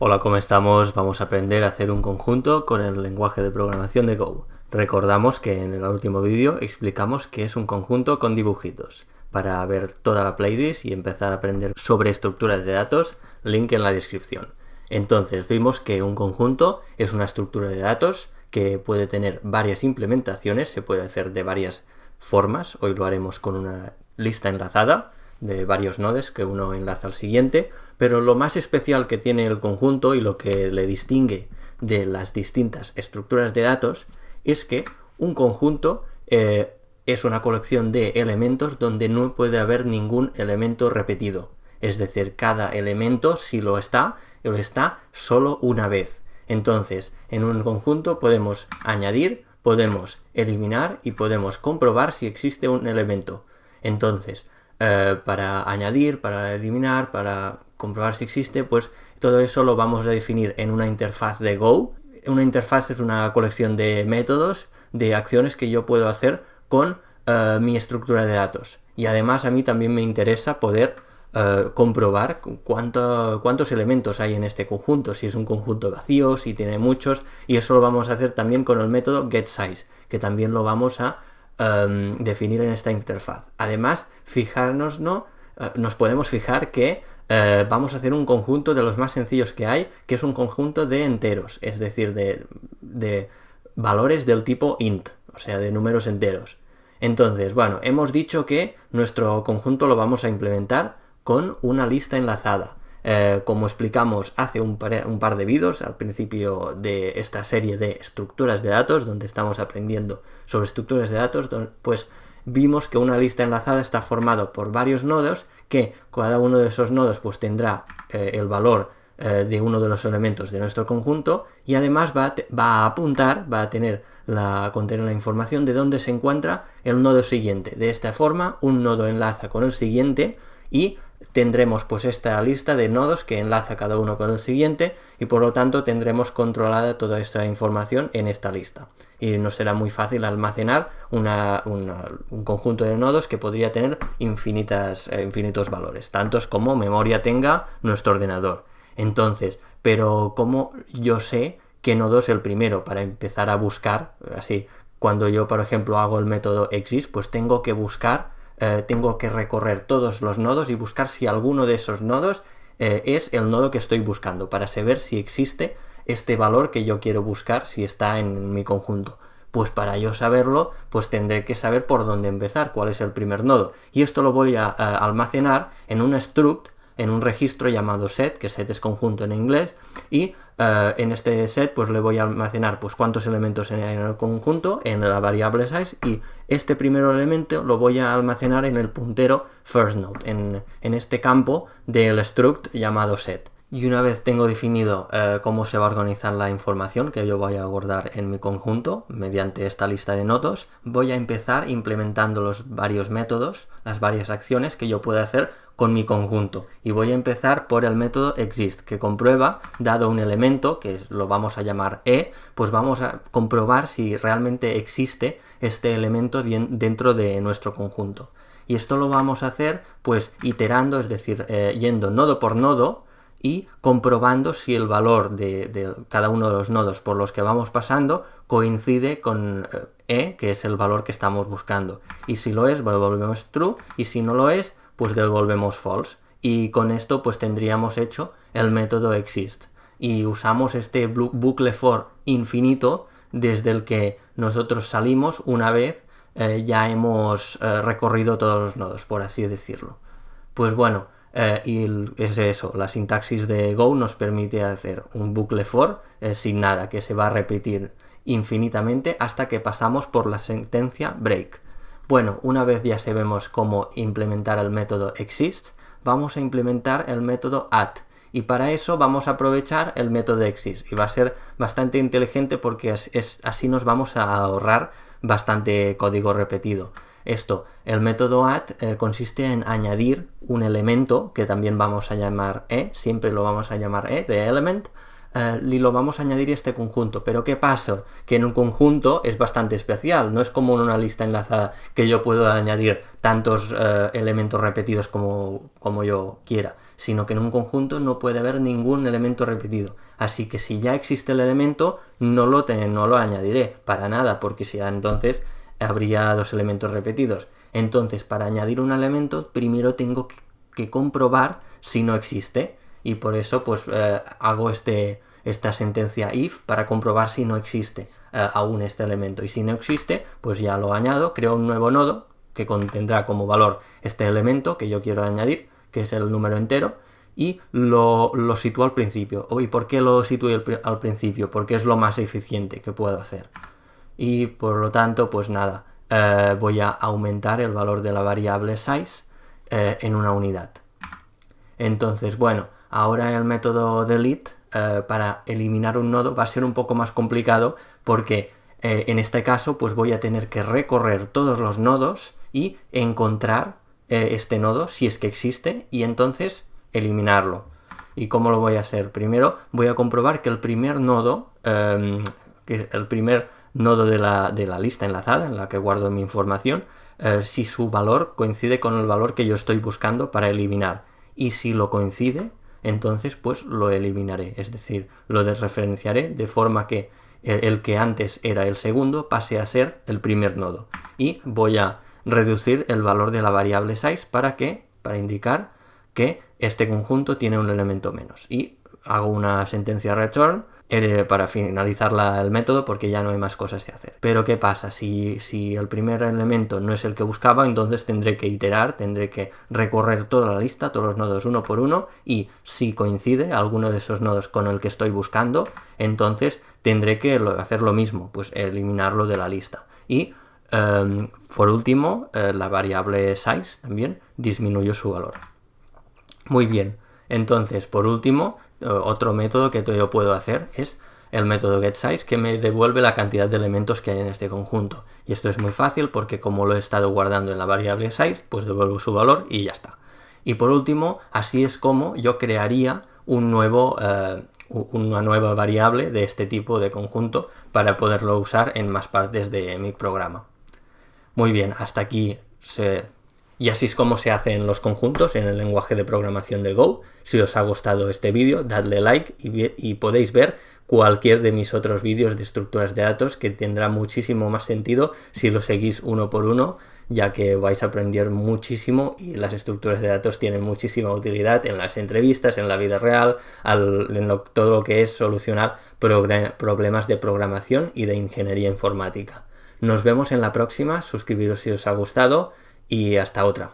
Hola, ¿cómo estamos? Vamos a aprender a hacer un conjunto con el lenguaje de programación de Go. Recordamos que en el último vídeo explicamos qué es un conjunto con dibujitos. Para ver toda la playlist y empezar a aprender sobre estructuras de datos, link en la descripción. Entonces vimos que un conjunto es una estructura de datos que puede tener varias implementaciones, se puede hacer de varias formas. Hoy lo haremos con una lista enlazada de varios nodos que uno enlaza al siguiente, pero lo más especial que tiene el conjunto y lo que le distingue de las distintas estructuras de datos es que un conjunto es una colección de elementos donde no puede haber ningún elemento repetido. Es decir, cada elemento, si lo está solo una vez. Entonces, en un conjunto podemos añadir, podemos eliminar y podemos comprobar si existe un elemento. Entonces, para añadir, para eliminar, para comprobar si existe, pues todo eso lo vamos a definir en una interfaz de Go. Una interfaz es una colección de métodos, de acciones que yo puedo hacer con mi estructura de datos. Y además a mí también me interesa poder comprobar cuántos elementos hay en este conjunto, si es un conjunto vacío, si tiene muchos, y eso lo vamos a hacer también con el método getSize, que también lo vamos a definir en esta interfaz. Además, nos podemos fijar que vamos a hacer un conjunto de los más sencillos que hay, que es un conjunto de enteros, es decir, de valores del tipo int, o sea, de números enteros. Entonces, bueno, hemos dicho que nuestro conjunto lo vamos a implementar con una lista enlazada. Como explicamos hace un par de vídeos al principio de esta serie de estructuras de datos, donde estamos aprendiendo sobre estructuras de datos, pues vimos que una lista enlazada está formada por varios nodos, que cada uno de esos nodos pues tendrá el valor de uno de los elementos de nuestro conjunto, y además va a apuntar, va a contener la información de dónde se encuentra el nodo siguiente. De esta forma, un nodo enlaza con el siguiente y tendremos pues esta lista de nodos que enlaza cada uno con el siguiente, y por lo tanto tendremos controlada toda esta información en esta lista, y nos será muy fácil almacenar un conjunto de nodos que podría tener infinitos valores, tantos como memoria tenga nuestro ordenador. Entonces, pero ¿cómo yo sé qué nodo es el primero para empezar a buscar? Así, cuando yo, por ejemplo, hago el método exist, pues tengo que buscar, tengo que recorrer todos los nodos y buscar si alguno de esos nodos es el nodo que estoy buscando, para saber si existe este valor que yo quiero buscar, si está en mi conjunto. Pues para yo saberlo, pues tendré que saber por dónde empezar, cuál es el primer nodo. Y esto lo voy a almacenar en un struct, en un registro llamado set, que set es conjunto en inglés, y en este set pues le voy a almacenar pues cuántos elementos hay en el conjunto, en la variable size, y este primer elemento lo voy a almacenar en el puntero firstNode, en este campo del struct llamado set. Y una vez tengo definido cómo se va a organizar la información que yo voy a guardar en mi conjunto mediante esta lista de nodos, voy a empezar implementando los varios métodos, las varias acciones que yo puedo hacer con mi conjunto. Y voy a empezar por el método exist, que comprueba, dado un elemento, que lo vamos a llamar pues vamos a comprobar si realmente existe este elemento dentro de nuestro conjunto. Y esto lo vamos a hacer pues iterando, es decir, yendo nodo por nodo, y comprobando si el valor de cada uno de los nodos por los que vamos pasando coincide con que es el valor que estamos buscando. Y si lo es, devolvemos true, y si no lo es, pues devolvemos false. Y con esto pues tendríamos hecho el método exist. Y usamos este bucle for infinito, desde el que nosotros salimos una vez ya hemos recorrido todos los nodos, por así decirlo. Pues bueno, y es eso, la sintaxis de Go nos permite hacer un bucle for sin nada, que se va a repetir infinitamente hasta que pasamos por la sentencia break. Bueno, una vez ya sabemos cómo implementar el método exist, vamos a implementar el método add, y para eso vamos a aprovechar el método exist, y va a ser bastante inteligente porque así nos vamos a ahorrar bastante código repetido. El método add consiste en añadir un elemento que también vamos a llamar siempre lo vamos a llamar de element, y lo vamos a añadir a este conjunto. Pero ¿qué pasa? Que en un conjunto es bastante especial, no es como en una lista enlazada que yo puedo añadir tantos elementos repetidos como yo quiera, sino que en un conjunto no puede haber ningún elemento repetido. Así que si ya existe el elemento, no lo añadiré para nada, porque si ya entonces habría dos elementos repetidos. Entonces, para añadir un elemento, primero tengo que comprobar si no existe, y por eso pues hago esta sentencia if para comprobar si no existe aún este elemento, y si no existe, pues ya lo añado, creo un nuevo nodo que contendrá como valor este elemento que yo quiero añadir, que es el número entero, y lo sitúo al principio. ¿Y por qué lo sitúo al principio? Porque es lo más eficiente que puedo hacer. Y por lo tanto, pues nada, voy a aumentar el valor de la variable size en una unidad. Entonces, bueno, ahora el método delete para eliminar un nodo va a ser un poco más complicado, porque en este caso pues voy a tener que recorrer todos los nodos y encontrar este nodo si es que existe, y entonces eliminarlo. ¿Y cómo lo voy a hacer? Primero voy a comprobar que el primer nodo de la lista enlazada en la que guardo mi información, si su valor coincide con el valor que yo estoy buscando para eliminar, y si lo coincide, entonces pues lo eliminaré, es decir, lo desreferenciaré de forma que el que antes era el segundo pase a ser el primer nodo, y voy a reducir el valor de la variable size para indicar que este conjunto tiene un elemento menos, y hago una sentencia return para finalizar el método, porque ya no hay más cosas que hacer. Pero ¿qué pasa? Si el primer elemento no es el que buscaba, entonces tendré que iterar, tendré que recorrer toda la lista, todos los nodos uno por uno, y si coincide alguno de esos nodos con el que estoy buscando, entonces tendré que hacer lo mismo, pues eliminarlo de la lista. Y por último, la variable size también disminuyó su valor. Muy bien, entonces por último, otro método que yo puedo hacer es el método getSize, que me devuelve la cantidad de elementos que hay en este conjunto. Y esto es muy fácil porque como lo he estado guardando en la variable size, pues devuelvo su valor y ya está. Y por último, así es como yo crearía una nueva variable de este tipo de conjunto para poderlo usar en más partes de mi programa. Muy bien, hasta aquí y así es como se hacen los conjuntos en el lenguaje de programación de Go. Si os ha gustado este vídeo, dadle like y podéis ver cualquier de mis otros vídeos de estructuras de datos, que tendrá muchísimo más sentido si lo seguís uno por uno, ya que vais a aprender muchísimo, y las estructuras de datos tienen muchísima utilidad en las entrevistas, en la vida real, todo lo que es solucionar problemas de programación y de ingeniería informática. Nos vemos en la próxima, suscribiros si os ha gustado, y hasta otra.